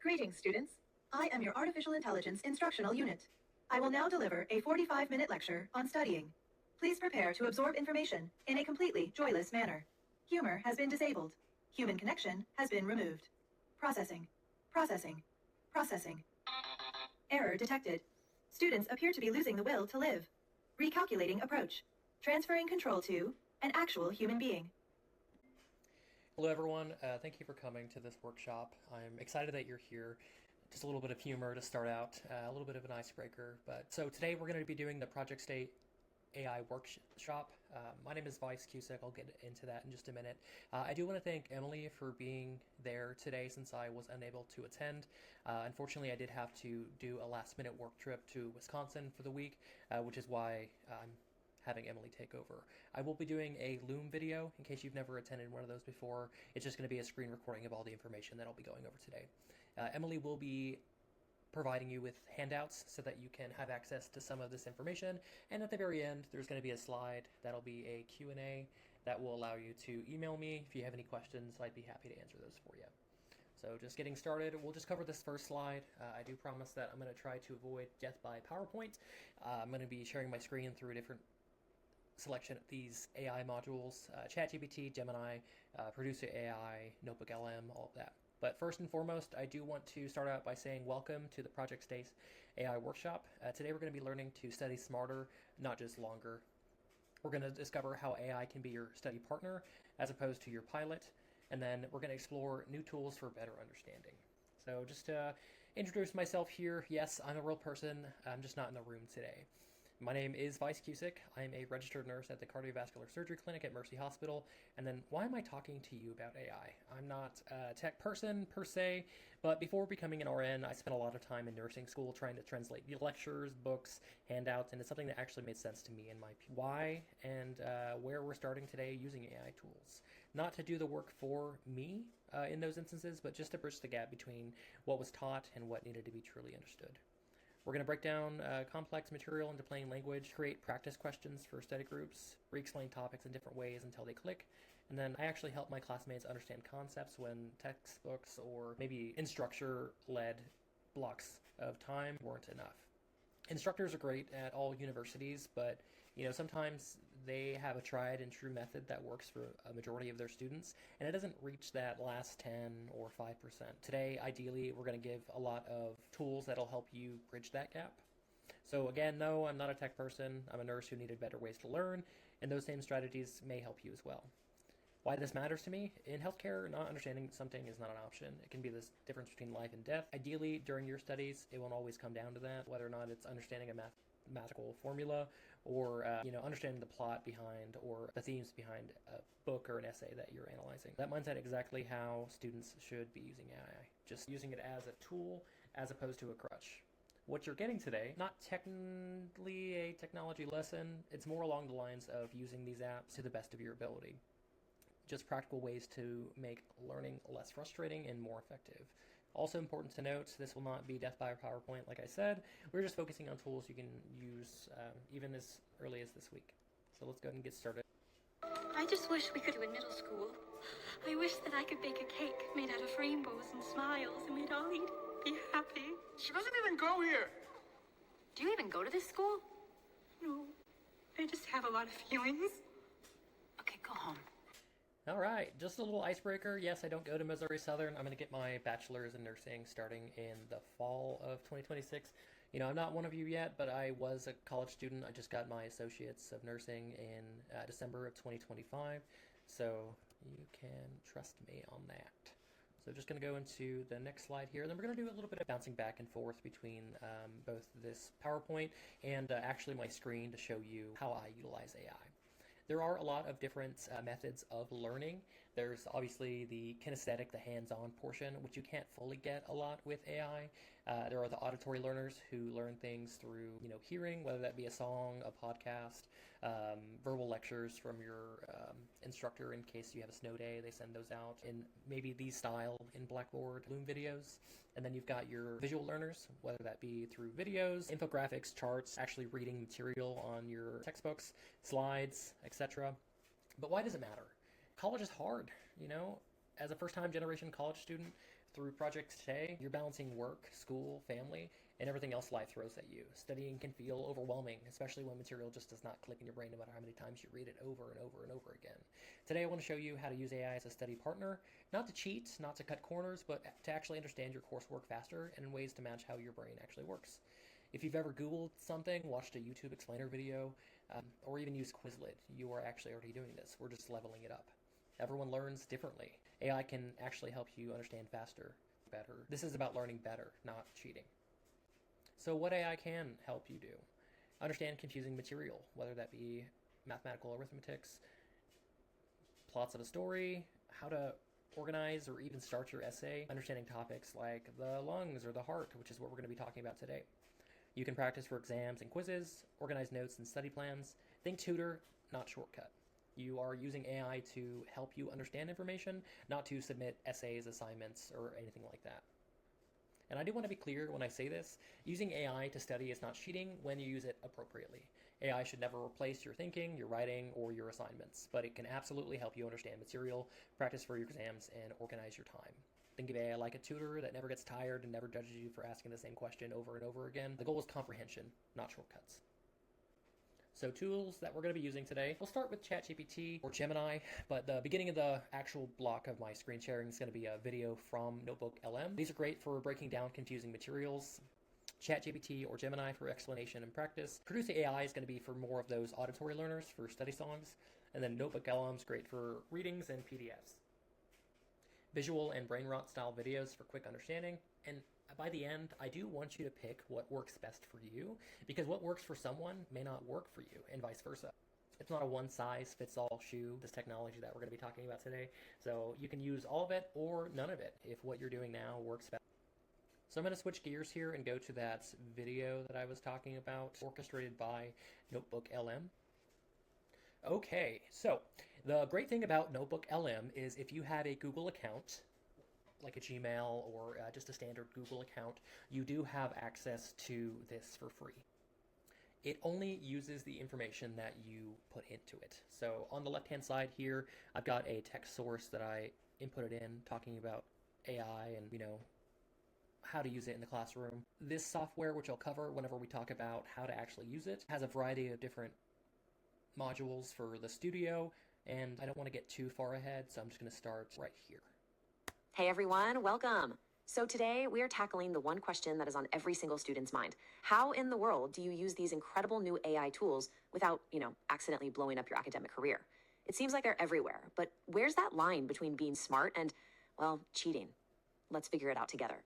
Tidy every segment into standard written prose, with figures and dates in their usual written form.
Greetings, students. I am your Artificial Intelligence Instructional Unit. I will now deliver a 45-minute lecture on studying. Please prepare to absorb information in a completely joyless manner. Humor has been disabled. Human connection has been removed. Processing. Processing. Processing. Error detected. Students appear to be losing the will to live. Recalculating approach. Transferring control to an actual human being. Hello everyone, thank you for coming to this workshop. I'm excited that you're here. Just a little bit of humor to start out, a little bit of an icebreaker. So today we're going to be doing the Project State AI workshop. My name is Vise Cusick. I'll get into that in just a minute. I do want to thank Emily for being there today since I was unable to attend. Unfortunately, I did have to do a last minute work trip to Wisconsin for the week, which is why I'm having Emily take over. I will be doing a Loom video in case you've never attended one of those before. It's just going to be a screen recording of all the information that I'll be going over today. Emily will be providing you with handouts so that you can have access to some of this information. And at the very end, there's going to be a slide that'll be a Q&A that will allow you to email me if you have any questions. I'd be happy to answer those for you. So just getting started, we'll just cover this first slide. I do promise that I'm going to try to avoid death by PowerPoint. I'm going to be sharing my screen through a different selection of these AI modules, ChatGPT, Gemini, Producer AI, Notebook LM, all of that. But first and foremost, I do want to start out by saying welcome to the Project State AI workshop. Today we're going to be learning to study smarter, not just longer. We're going to discover how AI can be your study partner as opposed to your pilot, and then we're going to explore new tools for better understanding. So just to introduce myself here, yes, I'm a real person. I'm just not in the room today. My name is Vise Cusick. I'm a registered nurse at the cardiovascular surgery clinic at Mercy Hospital. And then why am I talking to you about AI? I'm not a tech person per se, but before becoming an RN, I spent a lot of time in nursing school trying to translate the lectures, books, handouts, and it's something that actually made sense to me and my why and where we're starting today using AI tools. Not to do the work for me in those instances, but just to bridge the gap between what was taught and what needed to be truly understood. We're going to break down complex material into plain language, create practice questions for study groups, re-explain topics in different ways until they click, and then I actually help my classmates understand concepts when textbooks or maybe instructor-led blocks of time weren't enough. Instructors are great at all universities, but sometimes they have a tried and true method that works for a majority of their students, and it doesn't reach that last 10 or 5%. Today, ideally, we're going to give a lot of tools that'll help you bridge that gap. So again, no, I'm not a tech person. I'm a nurse who needed better ways to learn, and those same strategies may help you as well. Why this matters to me? In healthcare, not understanding something is not an option. It can be this difference between life and death. Ideally, during your studies, it won't always come down to that, whether or not it's understanding a mathematical formula or understanding the plot behind or the themes behind a book or an essay that you're analyzing. That mindset exactly how students should be using AI, just using it as a tool as opposed to a crutch. What you're getting today, not technically a technology lesson, it's more along the lines of using these apps to the best of your ability. Just practical ways to make learning less frustrating and more effective. Also important to note, this will not be death by PowerPoint, like I said. We're just focusing on tools you can use even as early as this week. So let's go ahead and get started. I just wish we could do in middle school. I wish that I could bake a cake made out of rainbows and smiles and we'd all eat it, be happy. She doesn't even go here. Do you even go to this school? No, I just have a lot of feelings. Okay, go home. All right, just a little icebreaker. Yes, I don't go to Missouri Southern. I'm going to get my bachelor's in nursing starting in the fall of 2026. I'm not one of you yet, but I was a college student. I just got my associates of nursing in December of 2025, so you can trust me on that. So just going to go into the next slide here. Then we're going to do a little bit of bouncing back and forth between both this PowerPoint and actually my screen to show you how I utilize AI. There are a lot of different methods of learning. There's obviously the kinesthetic, the hands-on portion, which you can't fully get a lot with AI. There are the auditory learners who learn things through, hearing, whether that be a song, a podcast, verbal lectures from your instructor in case you have a snow day. They send those out in maybe these style in Blackboard, Loom videos. And then you've got your visual learners, whether that be through videos, infographics, charts, actually reading material on your textbooks, slides, etc. But why does it matter? College is hard, As a first-time generation college student, Through projects today, you're balancing work, school, family, and everything else life throws at you. Studying can feel overwhelming, especially when material just does not click in your brain no matter how many times you read it over and over and over again. Today I want to show you how to use AI as a study partner, not to cheat, not to cut corners, but to actually understand your coursework faster and in ways to match how your brain actually works. If you've ever Googled something, watched a YouTube explainer video, or even used Quizlet, you are actually already doing this. We're just leveling it up. Everyone learns differently. AI can actually help you understand faster, better. This is about learning better, not cheating. So what AI can help you do? Understand confusing material, whether that be mathematical arithmetics, plots of a story, how to organize or even start your essay, understanding topics like the lungs or the heart, which is what we're going to be talking about today. You can practice for exams and quizzes, organize notes and study plans. Think tutor, not shortcut. You are using AI to help you understand information, not to submit essays, assignments, or anything like that. And I do want to be clear when I say this, using AI to study is not cheating when you use it appropriately. AI should never replace your thinking, your writing, or your assignments, but it can absolutely help you understand material, practice for your exams, and organize your time. Think of AI like a tutor that never gets tired and never judges you for asking the same question over and over again. The goal is comprehension, not shortcuts. So tools that we're going to be using today, we'll start with ChatGPT or Gemini, but the beginning of the actual block of my screen sharing is going to be a video from Notebook LM. These are great for breaking down confusing materials. ChatGPT or Gemini for explanation and practice. Produce AI is going to be for more of those auditory learners for study songs, and then Notebook LM is great for readings and PDFs. Visual and brain rot style videos for quick understanding, and by the end, I do want you to pick what works best for you, because what works for someone may not work for you, and vice versa. It's not a one-size-fits-all shoe, this technology that we're going to be talking about today, so you can use all of it or none of it if what you're doing now works best. So I'm going to switch gears here and go to that video that I was talking about, orchestrated by Notebook LM. Okay, so the great thing about Notebook LM is if you have a Google account, like a Gmail or just a standard Google account, you do have access to this for free. It only uses the information that you put into it. So on the left-hand side here, I've got a text source that I inputted in talking about AI and, how to use it in the classroom. This software, which I'll cover whenever we talk about how to actually use it, has a variety of different modules for the studio, and I don't want to get too far ahead, so I'm just going to start right here. Hey everyone, welcome. So today we are tackling the one question that is on every single student's mind. How in the world do you use these incredible new AI tools without, accidentally blowing up your academic career? It seems like they're everywhere, but where's that line between being smart and, well, cheating? Let's figure it out together.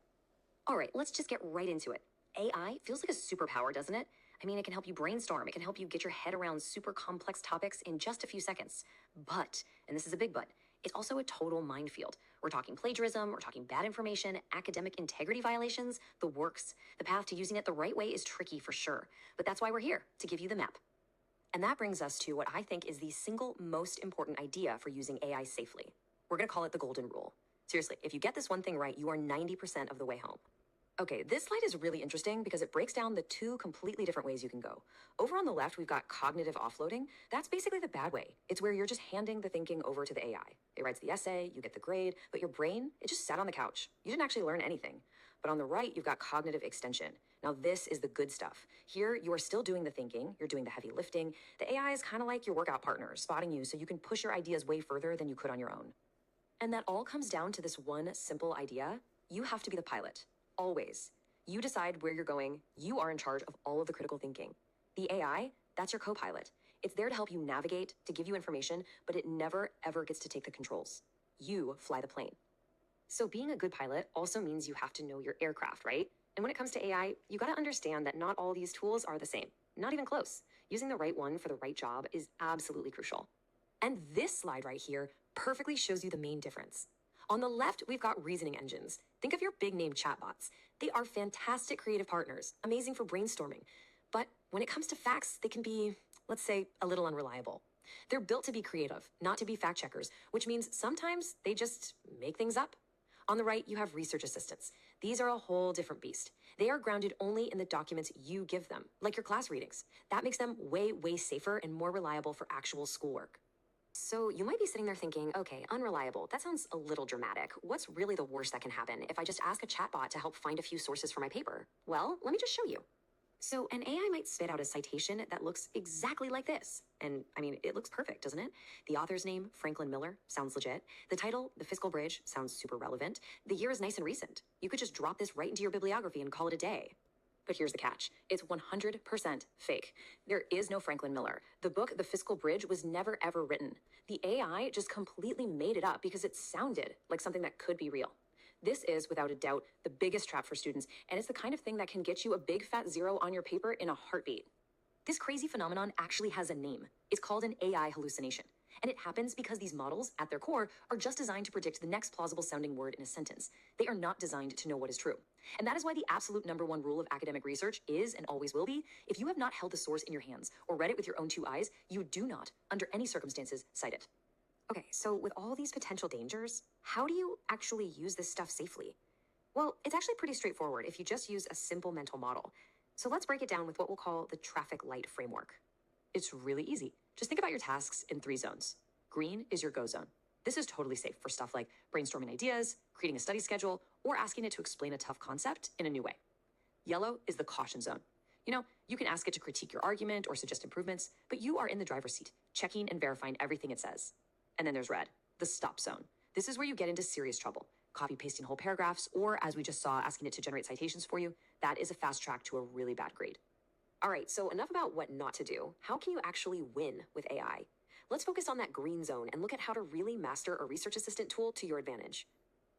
All right, let's just get right into it. AI feels like a superpower, doesn't it? I mean, it can help you brainstorm. It can help you get your head around super complex topics in just a few seconds. But, and this is a big but, it's also a total minefield. We're talking plagiarism, we're talking bad information, academic integrity violations, the works. The path to using it the right way is tricky for sure, but that's why we're here, to give you the map. And that brings us to what I think is the single most important idea for using AI safely. We're gonna call it the golden rule. Seriously, if you get this one thing right, you are 90% of the way home. Okay, this slide is really interesting because it breaks down the two completely different ways you can go. Over on the left, we've got cognitive offloading. That's basically the bad way. It's where you're just handing the thinking over to the AI. It writes the essay, you get the grade, but your brain, it just sat on the couch. You didn't actually learn anything. But on the right, you've got cognitive extension. Now this is the good stuff. Here, you are still doing the thinking, you're doing the heavy lifting. The AI is kind of like your workout partner, spotting you so you can push your ideas way further than you could on your own. And that all comes down to this one simple idea. You have to be the pilot. Always. You decide where you're going. You are in charge of all of the critical thinking. The AI, that's your co-pilot. It's there to help you navigate, to give you information, but it never, ever gets to take the controls. You fly the plane. So being a good pilot also means you have to know your aircraft, right? And when it comes to AI, you gotta understand that not all these tools are the same. Not even close. Using the right one for the right job is absolutely crucial. And this slide right here perfectly shows you the main difference. On the left, we've got reasoning engines. Think of your big name chatbots. They are fantastic creative partners, amazing for brainstorming. But when it comes to facts, they can be, let's say, a little unreliable. They're built to be creative, not to be fact checkers, which means sometimes they just make things up. On the right, you have research assistants. These are a whole different beast. They are grounded only in the documents you give them, like your class readings. That makes them way, way safer and more reliable for actual schoolwork. So you might be sitting there thinking, okay, unreliable. That sounds a little dramatic. What's really the worst that can happen if I just ask a chatbot to help find a few sources for my paper? Well, let me just show you. So an AI might spit out a citation that looks exactly like this. And I mean, it looks perfect, doesn't it? The author's name, Franklin Miller, sounds legit. The title, The Fiscal Bridge, sounds super relevant. The year is nice and recent. You could just drop this right into your bibliography and call it a day. But here's the catch. It's 100% fake. There is no Franklin Miller. The book, The Fiscal Bridge, was never ever written. The AI just completely made it up because it sounded like something that could be real. This is, without a doubt, the biggest trap for students, and it's the kind of thing that can get you a big fat zero on your paper in a heartbeat. This crazy phenomenon actually has a name. It's called an AI hallucination. And it happens because these models, at their core, are just designed to predict the next plausible sounding word in a sentence. They are not designed to know what is true. And that is why the absolute #1 rule of academic research is, and always will be, if you have not held the source in your hands or read it with your own two eyes, you do not, under any circumstances, cite it. Okay, so with all these potential dangers, how do you actually use this stuff safely? Well, it's actually pretty straightforward if you just use a simple mental model. So let's break it down with what we'll call the traffic light framework. It's really easy. Just think about your tasks in 3 zones. Green is your go zone. This is totally safe for stuff like brainstorming ideas, creating a study schedule, or asking it to explain a tough concept in a new way. Yellow is the caution zone. You can ask it to critique your argument or suggest improvements, but you are in the driver's seat, checking and verifying everything it says. And then there's red, the stop zone. This is where you get into serious trouble. Copy pasting whole paragraphs, or as we just saw, asking it to generate citations for you. That is a fast track to a really bad grade. All right, so enough about what not to do. How can you actually win with AI? Let's focus on that green zone and look at how to really master a research assistant tool to your advantage.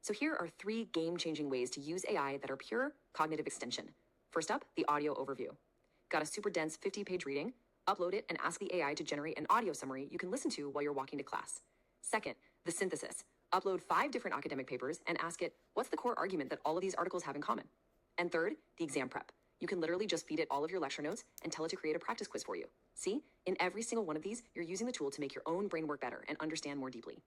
So here are 3 game-changing ways to use AI that are pure cognitive extension. First up, the audio overview. Got a super dense 50-page reading? Upload it and ask the AI to generate an audio summary you can listen to while you're walking to class. Second, the synthesis. Upload 5 different academic papers and ask it, what's the core argument that all of these articles have in common? And third, the exam prep. You can literally just feed it all of your lecture notes and tell it to create a practice quiz for you. See, in every single one of these, you're using the tool to make your own brain work better and understand more deeply.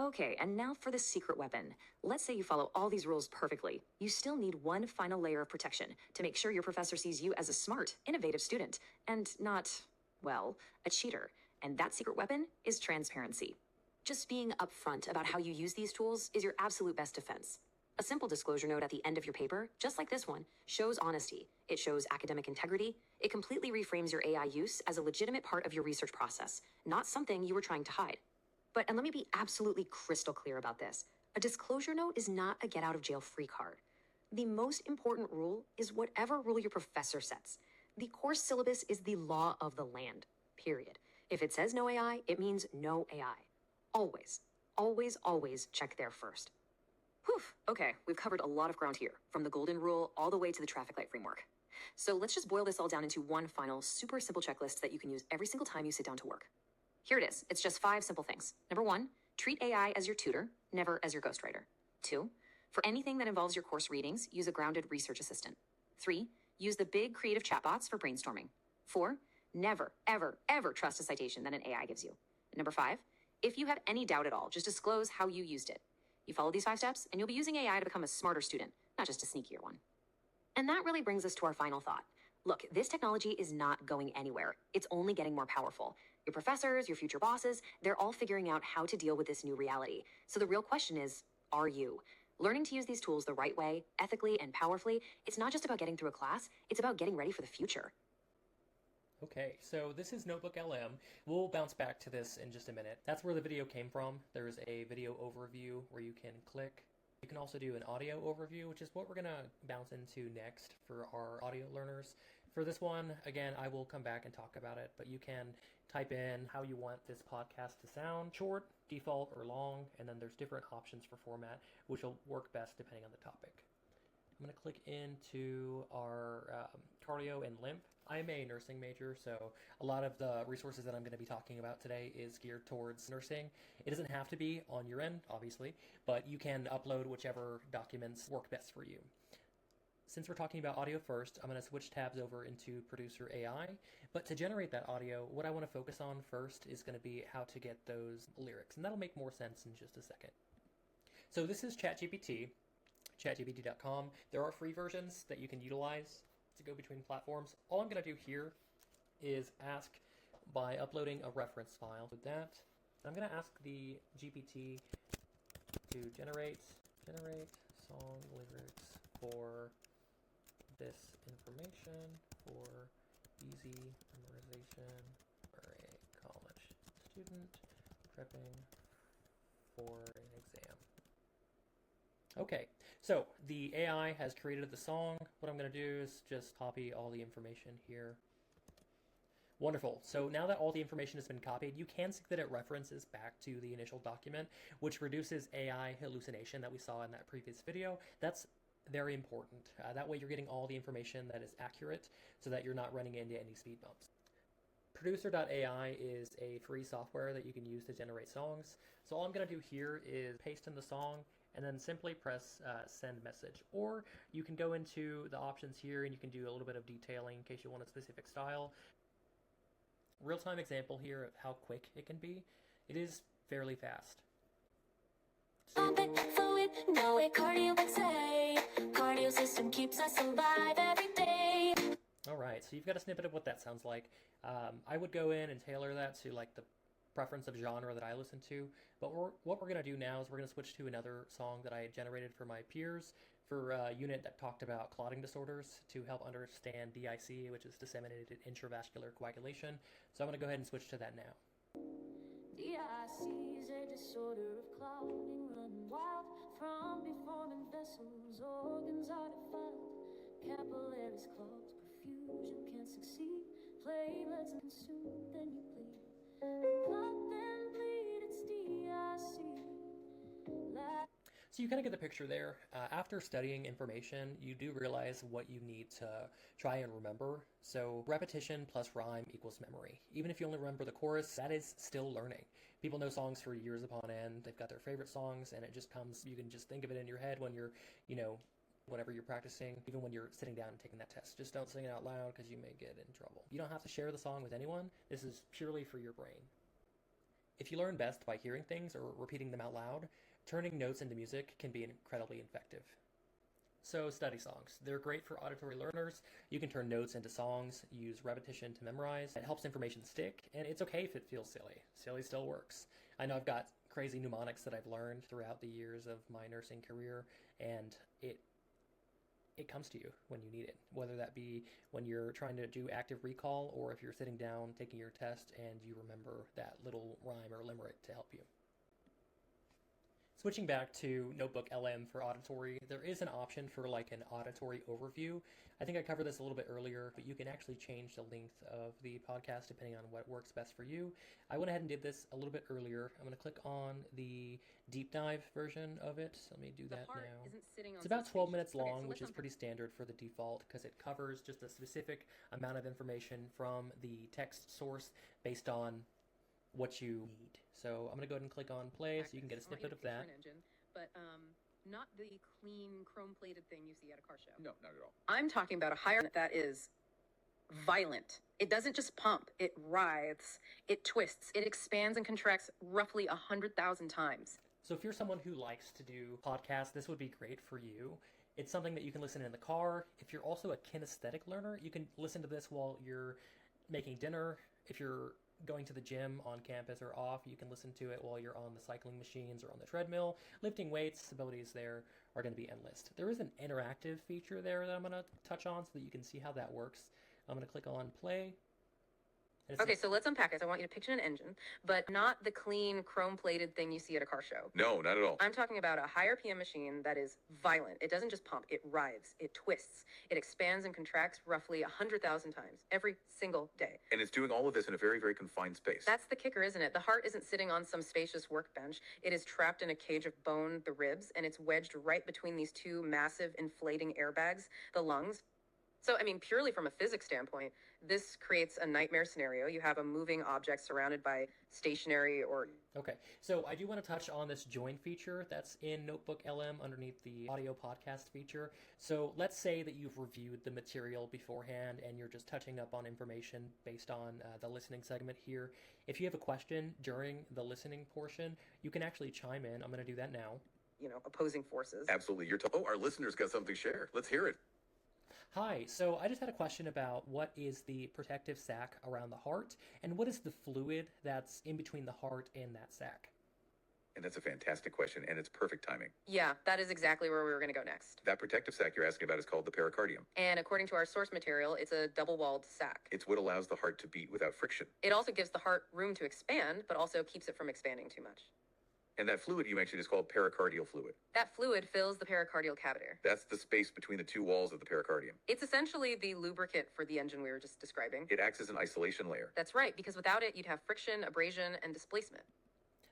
Okay, and now for the secret weapon. Let's say you follow all these rules perfectly. You still need one final layer of protection to make sure your professor sees you as a smart, innovative student and not, well, a cheater. And that secret weapon is transparency. Just being upfront about how you use these tools is your absolute best defense. A simple disclosure note at the end of your paper, just like this one, shows honesty. It shows academic integrity. It completely reframes your AI use as a legitimate part of your research process, not something you were trying to hide. But, and let me be absolutely crystal clear about this, a disclosure note is not a get-out-of-jail-free card. The most important rule is whatever rule your professor sets. The course syllabus is the law of the land, period. If it says no AI, it means no AI. Always, always, always check there first. Whew, okay, we've covered a lot of ground here, from the golden rule all the way to the traffic light framework. So let's just boil this all down into one final, super simple checklist that you can use every single time you sit down to work. Here it is. It's just 5 simple things. Number 1, treat AI as your tutor, never as your ghostwriter. 2, for anything that involves your course readings, use a grounded research assistant. 3, use the big creative chatbots for brainstorming. 4, never, ever, ever trust a citation that an AI gives you. Number 5, if you have any doubt at all, just disclose how you used it. You follow these 5 steps, and you'll be using AI to become a smarter student, not just a sneakier one. And that really brings us to our final thought. Look, this technology is not going anywhere. It's only getting more powerful. Your professors, your future bosses, they're all figuring out how to deal with this new reality. So the real question is, are you? Learning to use these tools the right way, ethically and powerfully, it's not just about getting through a class, it's about getting ready for the future. Okay, so this is Notebook LM. We'll bounce back to this in just a minute. That's where the video came from. There's a video overview where you can click. You can also do an audio overview, which is what we're going to bounce into next for our audio learners. For this one, again, I will come back and talk about it, but you can type in how you want this podcast to sound, short, default, or long, and then there's different options for format, which will work best depending on the topic. I'm going to click into our cardio and lymph. I'm a nursing major, so a lot of the resources that I'm going to be talking about today is geared towards nursing. It doesn't have to be on your end, obviously, but you can upload whichever documents work best for you. Since we're talking about audio first, I'm going to switch tabs over into Producer AI, but to generate that audio, what I want to focus on first is going to be how to get those lyrics, and that'll make more sense in just a second. So this is ChatGPT, chatgpt.com. There are free versions that you can utilize to go between platforms. All I'm going to do here is ask by uploading a reference file. With that, I'm going to ask the GPT to generate song lyrics for this information for easy memorization for a college student prepping for an exam. Okay, so the AI has created the song. What I'm going to do is just copy all the information here. Wonderful. So now that all the information has been copied, you can see that it references back to the initial document, which reduces AI hallucination that we saw in that previous video. That's very important. That way you're getting all the information that is accurate so that you're not running into any speed bumps. Producer.ai is a free software that you can use to generate songs. So all I'm going to do here is paste in the song and then simply press send message. Or you can go into the options here and you can do a little bit of detailing in case you want a specific style. Real-time example here of how quick it can be. It is fairly fast. Cardio system keeps us alive every day. All right, so you've got a snippet of what that sounds like. I would go in and tailor that to like the preference of genre that I listen to. But what we're going to do now is we're going to switch to another song that I had generated for my peers for a unit that talked about clotting disorders to help understand DIC, which is disseminated intravascular coagulation. So I'm going to go ahead and switch to that now. DIC is a disorder of clotting, running wild from deforming vessels, organs are defiled, capillaries clogged, perfusion can't succeed, platelets consumed, then you bleed, clot then bleed, it's DIC. So you kind of get the picture there. After studying information, you do realize what you need to try and remember. So repetition plus rhyme equals memory. Even if you only remember the chorus, that is still learning. People know songs for years upon end. They've got their favorite songs, and it just comes, you can just think of it in your head when you're, whatever you're practicing, even when you're sitting down and taking that test. Just don't sing it out loud because you may get in trouble. You don't have to share the song with anyone. This is purely for your brain. If you learn best by hearing things or repeating them out loud, turning notes into music can be incredibly effective. So study songs. They're great for auditory learners. You can turn notes into songs, use repetition to memorize. It helps information stick, and it's okay if it feels silly. Silly still works. I know I've got crazy mnemonics that I've learned throughout the years of my nursing career, and it comes to you when you need it, whether that be when you're trying to do active recall or if you're sitting down taking your test and you remember that little rhyme or limerick to help you. Switching back to Notebook LM for auditory, there is an option for like an auditory overview. I think I covered this a little bit earlier, but you can actually change the length of the podcast depending on what works best for you. I went ahead and did this a little bit earlier. I'm going to click on the deep dive version of it. Let me do that now. It's about 12 minutes long, which is pretty standard for the default because it covers just a specific amount of information from the text source based on what you need. So I'm going to go ahead and click on play so you can get a snippet of that. Engine, but not the clean chrome-plated thing you see at a car show. No, not at all. I'm talking about a higher that is violent. It doesn't just pump, it writhes, it twists, it expands and contracts roughly 100,000 times. So if you're someone who likes to do podcasts, this would be great for you. It's something that you can listen in the car. If you're also a kinesthetic learner, you can listen to this while you're making dinner. If you're going to the gym on campus or off, you can listen to it while you're on the cycling machines or on the treadmill. Lifting weights, abilities there are going to be endless. There is an interactive feature there that I'm going to touch on so that you can see how that works. I'm going to click on play. Okay, so let's unpack it. I want you to picture an engine, but not the clean chrome-plated thing you see at a car show. No, not at all. I'm talking about a high RPM machine that is violent. It doesn't just pump, it writhes, it twists, it expands and contracts roughly 100,000 times every single day. And it's doing all of this in a very, very confined space. That's the kicker, isn't it? The heart isn't sitting on some spacious workbench. It is trapped in a cage of bone, the ribs, and it's wedged right between these two massive inflating airbags, the lungs. So, purely from a physics standpoint, this creates a nightmare scenario. You have a moving object surrounded by stationary or... Okay, so I do want to touch on this join feature that's in Notebook LM underneath the audio podcast feature. So let's say that you've reviewed the material beforehand and you're just touching up on information based on the listening segment here. If you have a question during the listening portion, you can actually chime in. I'm going to do that now. Opposing forces. Absolutely. Our listeners got something to share. Let's hear it. Hi, so I just had a question about what is the protective sac around the heart, and what is the fluid that's in between the heart and that sac? And that's a fantastic question, and it's perfect timing. Yeah, that is exactly where we were going to go next. That protective sac you're asking about is called the pericardium. And according to our source material, it's a double-walled sac. It's what allows the heart to beat without friction. It also gives the heart room to expand, but also keeps it from expanding too much. And that fluid you mentioned is called pericardial fluid. That fluid fills the pericardial cavity. That's the space between the two walls of the pericardium. It's essentially the lubricant for the engine we were just describing. It acts as an isolation layer. That's right, because without it, you'd have friction, abrasion, and displacement.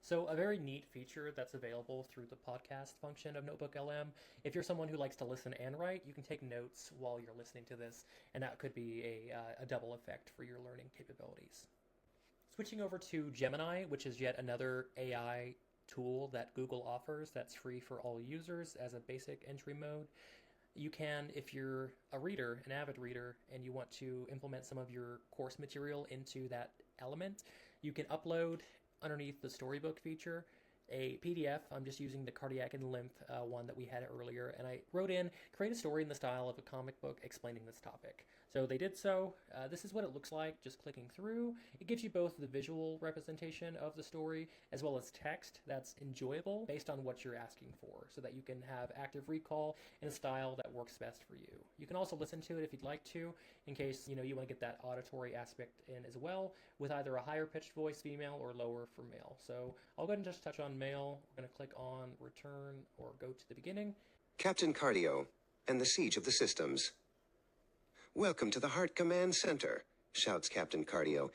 So a very neat feature that's available through the podcast function of Notebook LM. If you're someone who likes to listen and write, you can take notes while you're listening to this, and that could be a double effect for your learning capabilities. Switching over to Gemini, which is yet another AI tool that Google offers that's free for all users as a basic entry mode. You can, if you're a reader, an avid reader, and you want to implement some of your course material into that element, you can upload underneath the storybook feature a PDF. I'm just using the cardiac and lymph one that we had earlier, and I wrote in, create a story in the style of a comic book explaining this topic. So they did so. This is what it looks like just clicking through. It gives you both the visual representation of the story as well as text that's enjoyable based on what you're asking for, so that you can have active recall in a style that works best for you. You can also listen to it if you'd like to, in case you want to get that auditory aspect in as well, with either a higher pitched voice, female, or lower for male. So I'll go ahead and just touch on male. We're going to click on return or go to the beginning. Captain Cardio and the Siege of the Systems. Welcome to the Heart Command Center, shouts Captain Cardio.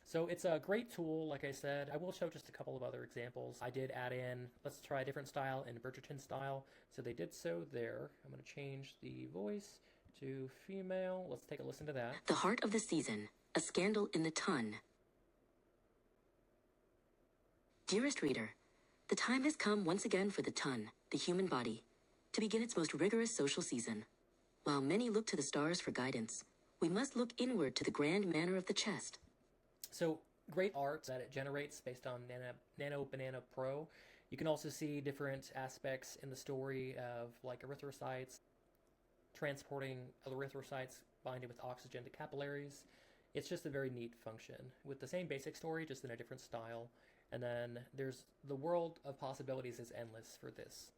So it's a great tool, like I said. I will show just a couple of other examples. I did add in, let's try a different style, in Bridgerton style. So they did so there. I'm going to change the voice to female. Let's take a listen to that. The heart of the season, a scandal in the ton. Dearest reader, the time has come once again for the ton, the human body, to begin its most rigorous social season. While many look to the stars for guidance, we must look inward to the grand manner of the chest. So great art that it generates based on Nano Banana Pro. You can also see different aspects in the story of like erythrocytes, transporting erythrocytes binding with oxygen to capillaries. It's just a very neat function with the same basic story, just in a different style. And then there's the world of possibilities is endless for this.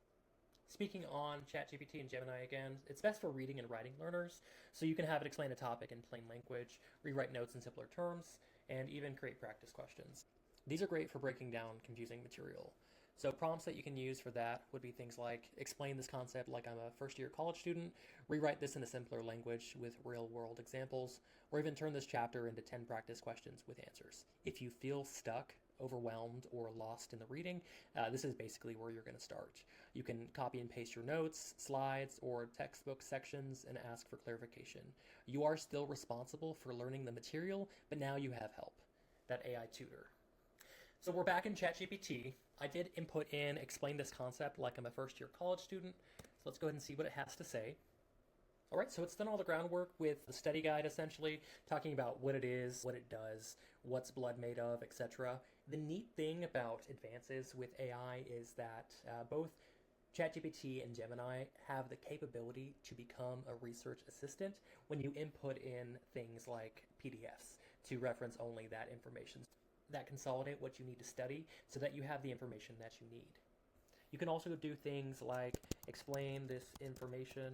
Speaking on ChatGPT and Gemini again, it's best for reading and writing learners, so you can have it explain a topic in plain language, rewrite notes in simpler terms, and even create practice questions. These are great for breaking down confusing material. So prompts that you can use for that would be things like, explain this concept like I'm a first-year college student, rewrite this in a simpler language with real-world examples, or even turn this chapter into 10 practice questions with answers. If you feel stuck, overwhelmed, or lost in the reading, this is basically where you're going to start. You can copy and paste your notes, slides, or textbook sections and ask for clarification. You are still responsible for learning the material, but now you have help, that AI tutor. So we're back in ChatGPT. I did input in, explain this concept like I'm a first-year college student. So let's go ahead and see what it has to say. All right, so it's done all the groundwork with the study guide, essentially, talking about what it is, what it does, what's blood made of, etc. The neat thing about advances with AI is that both ChatGPT and Gemini have the capability to become a research assistant when you input in things like PDFs to reference only that information, that consolidate what you need to study so that you have the information that you need. You can also do things like explain this information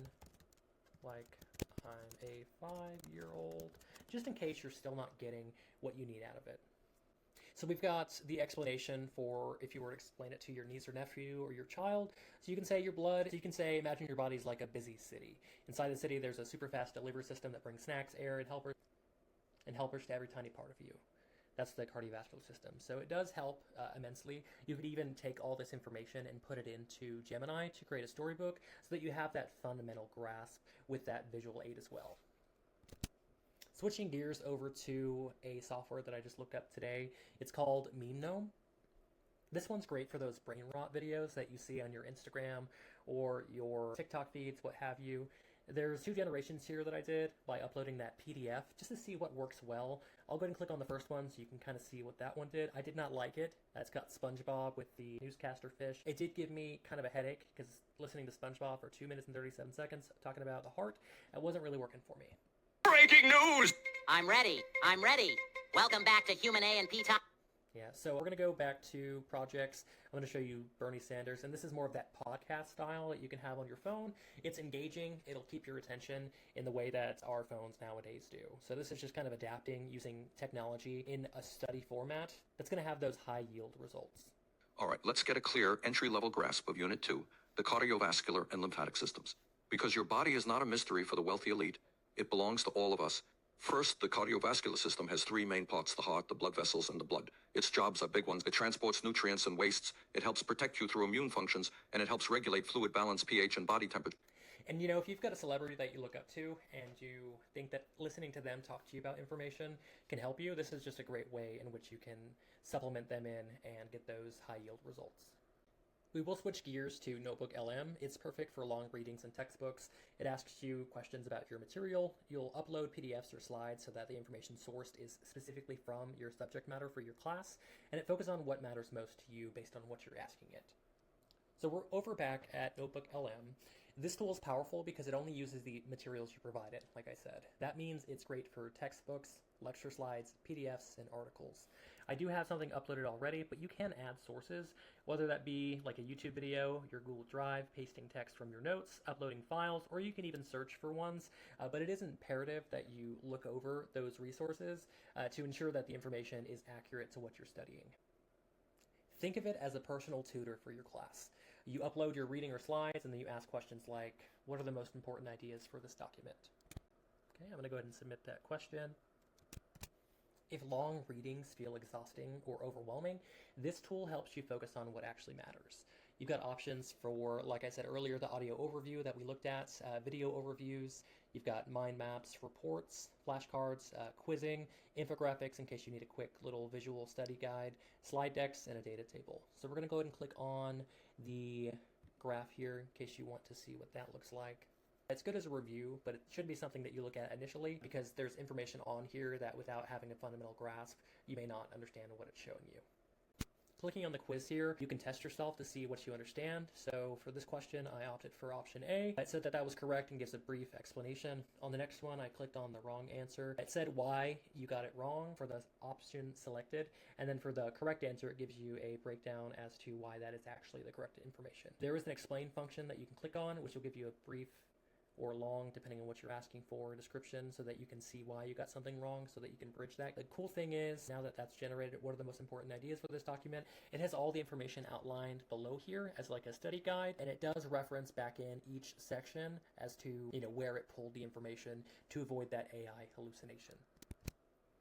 like I'm a 5-year-old, just in case you're still not getting what you need out of it. So we've got the explanation for if you were to explain it to your niece or nephew or your child. So you can say your blood, so you can say, imagine your body's like a busy city. Inside the city, there's a super fast delivery system that brings snacks, air, and helpers to every tiny part of you. That's the cardiovascular system. So it does help immensely. You could even take all this information and put it into Gemini to create a storybook so that you have that fundamental grasp with that visual aid as well. Switching gears over to a software that I just looked up today. It's called Meme Gnome. This one's great for those brain rot videos that you see on your Instagram or your TikTok feeds, what have you. There's 2 generations here that I did by uploading that PDF just to see what works well. I'll go ahead and click on the first one so you can kind of see what that one did. I did not like it. It's got SpongeBob with the newscaster fish. It did give me kind of a headache because listening to SpongeBob for 2 minutes and 37 seconds talking about the heart, it wasn't really working for me. Breaking news! I'm ready. I'm ready. Welcome back to Human A and P Time. Yeah, so we're going to go back to projects. I'm going to show you Bernie Sanders, and this is more of that podcast style that you can have on your phone. It's engaging. It'll keep your attention in the way that our phones nowadays do. So this is just kind of adapting using technology in a study format that's going to have those high yield results. All right, let's get a clear entry-level grasp of Unit 2, the cardiovascular and lymphatic systems. Because your body is not a mystery for the wealthy elite, it belongs to all of us. First, the cardiovascular system has 3 main parts: the heart, the blood vessels, and the blood. Its jobs are big ones. It transports nutrients and wastes. It helps protect you through immune functions, and it helps regulate fluid balance, pH, and body temperature. And, you know, if you've got a celebrity that you look up to and you think that listening to them talk to you about information can help you, this is just a great way in which you can supplement them in and get those high-yield results. We will switch gears to Notebook LM. It's perfect for long readings and textbooks. It asks you questions about your material. You'll upload PDFs or slides so that the information sourced is specifically from your subject matter for your class, and it focuses on what matters most to you based on what you're asking it. So we're over back at Notebook LM. This tool is powerful because it only uses the materials you provided, like I said. That means it's great for textbooks, lecture slides, PDFs, and articles. I do have something uploaded already, but you can add sources, whether that be like a YouTube video, your Google Drive, pasting text from your notes, uploading files, or you can even search for ones. But it is imperative that you look over those resources to ensure that the information is accurate to what you're studying. Think of it as a personal tutor for your class. You upload your reading or slides, and then you ask questions like, what are the most important ideas for this document? Okay, I'm going to go ahead and submit that question. If long readings feel exhausting or overwhelming, this tool helps you focus on what actually matters. You've got options for, like I said earlier, the audio overview that we looked at, video overviews. You've got mind maps, reports, flashcards, quizzing, infographics in case you need a quick little visual study guide, slide decks, and a data table. So we're going to go ahead and click on the graph here in case you want to see what that looks like. It's good as a review, but it should be something that you look at initially because there's information on here that without having a fundamental grasp, you may not understand what it's showing you. Clicking on the quiz here, you can test yourself to see what you understand. So for this question, I opted for option A. It said that that was correct and gives a brief explanation. On the next one, I clicked on the wrong answer. It said why you got it wrong for the option selected. And then for the correct answer, it gives you a breakdown as to why that is actually the correct information. There is an explain function that you can click on, which will give you a brief or long, depending on what you're asking for, description so that you can see why you got something wrong so that you can bridge that. The cool thing is, now that that's generated, what are the most important ideas for this document? It has all the information outlined below here as like a study guide, and it does reference back in each section as to, you know, where it pulled the information to avoid that AI hallucination.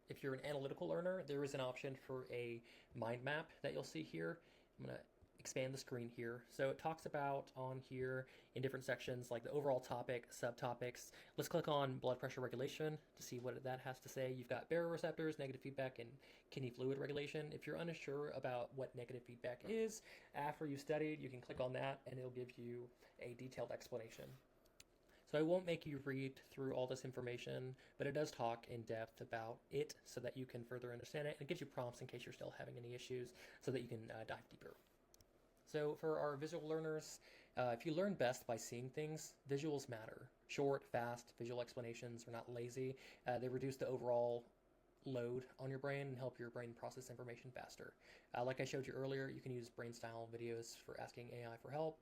If you're an analytical learner, there is an option for a mind map that you'll see here. I'm going to expand the screen here. So it talks about on here in different sections like the overall topic, subtopics. Let's click on blood pressure regulation to see what that has to say. You've got baroreceptors, negative feedback, and kidney fluid regulation. If you're unsure about what negative feedback is, after you studied, you can click on that and it'll give you a detailed explanation. So I won't make you read through all this information, but it does talk in depth about it so that you can further understand it. And it gives you prompts in case you're still having any issues so that you can dive deeper. So for our visual learners, if you learn best by seeing things, visuals matter. Short, fast, visual explanations are not lazy. They reduce the overall load on your brain and help your brain process information faster. Like I showed you earlier, you can use brain style videos for asking AI for help.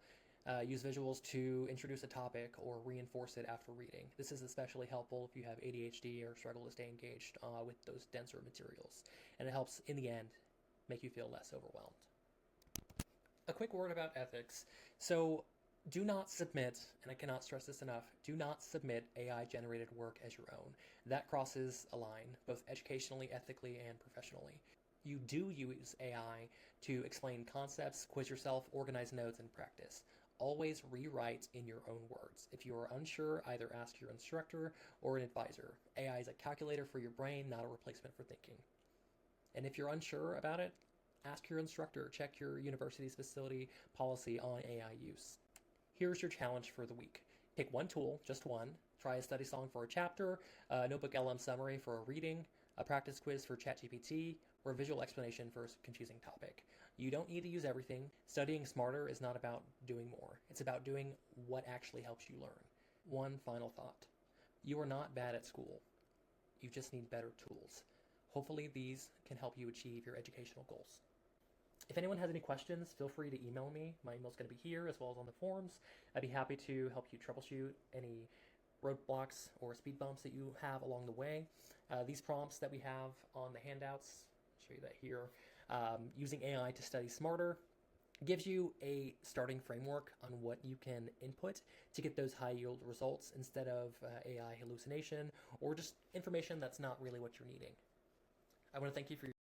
Use visuals to introduce a topic or reinforce it after reading. This is especially helpful if you have ADHD or struggle to stay engaged with those denser materials. And it helps, in the end, make you feel less overwhelmed. A quick word about ethics. So do not submit, and I cannot stress this enough, do not submit AI-generated work as your own. That crosses a line, both educationally, ethically, and professionally. You do use AI to explain concepts, quiz yourself, organize notes, and practice. Always rewrite in your own words. If you are unsure, either ask your instructor or an advisor. AI is a calculator for your brain, not a replacement for thinking. And if you're unsure about it, ask your instructor, check your university's facility policy on AI use. Here's your challenge for the week. Pick one tool, just one. Try a study song for a chapter, a notebook LM summary for a reading, a practice quiz for ChatGPT, or a visual explanation for a confusing topic. You don't need to use everything. Studying smarter is not about doing more. It's about doing what actually helps you learn. One final thought. You are not bad at school. You just need better tools. Hopefully these can help you achieve your educational goals. If anyone has any questions, feel free to email me. My email's going to be here as well as on the forums. I'd be happy to help you troubleshoot any roadblocks or speed bumps that you have along the way. These prompts that we have on the handouts, I'll show you that here, using AI to study smarter, gives you a starting framework on what you can input to get those high yield results instead of AI hallucination or just information that's not really what you're needing. I want to thank you for your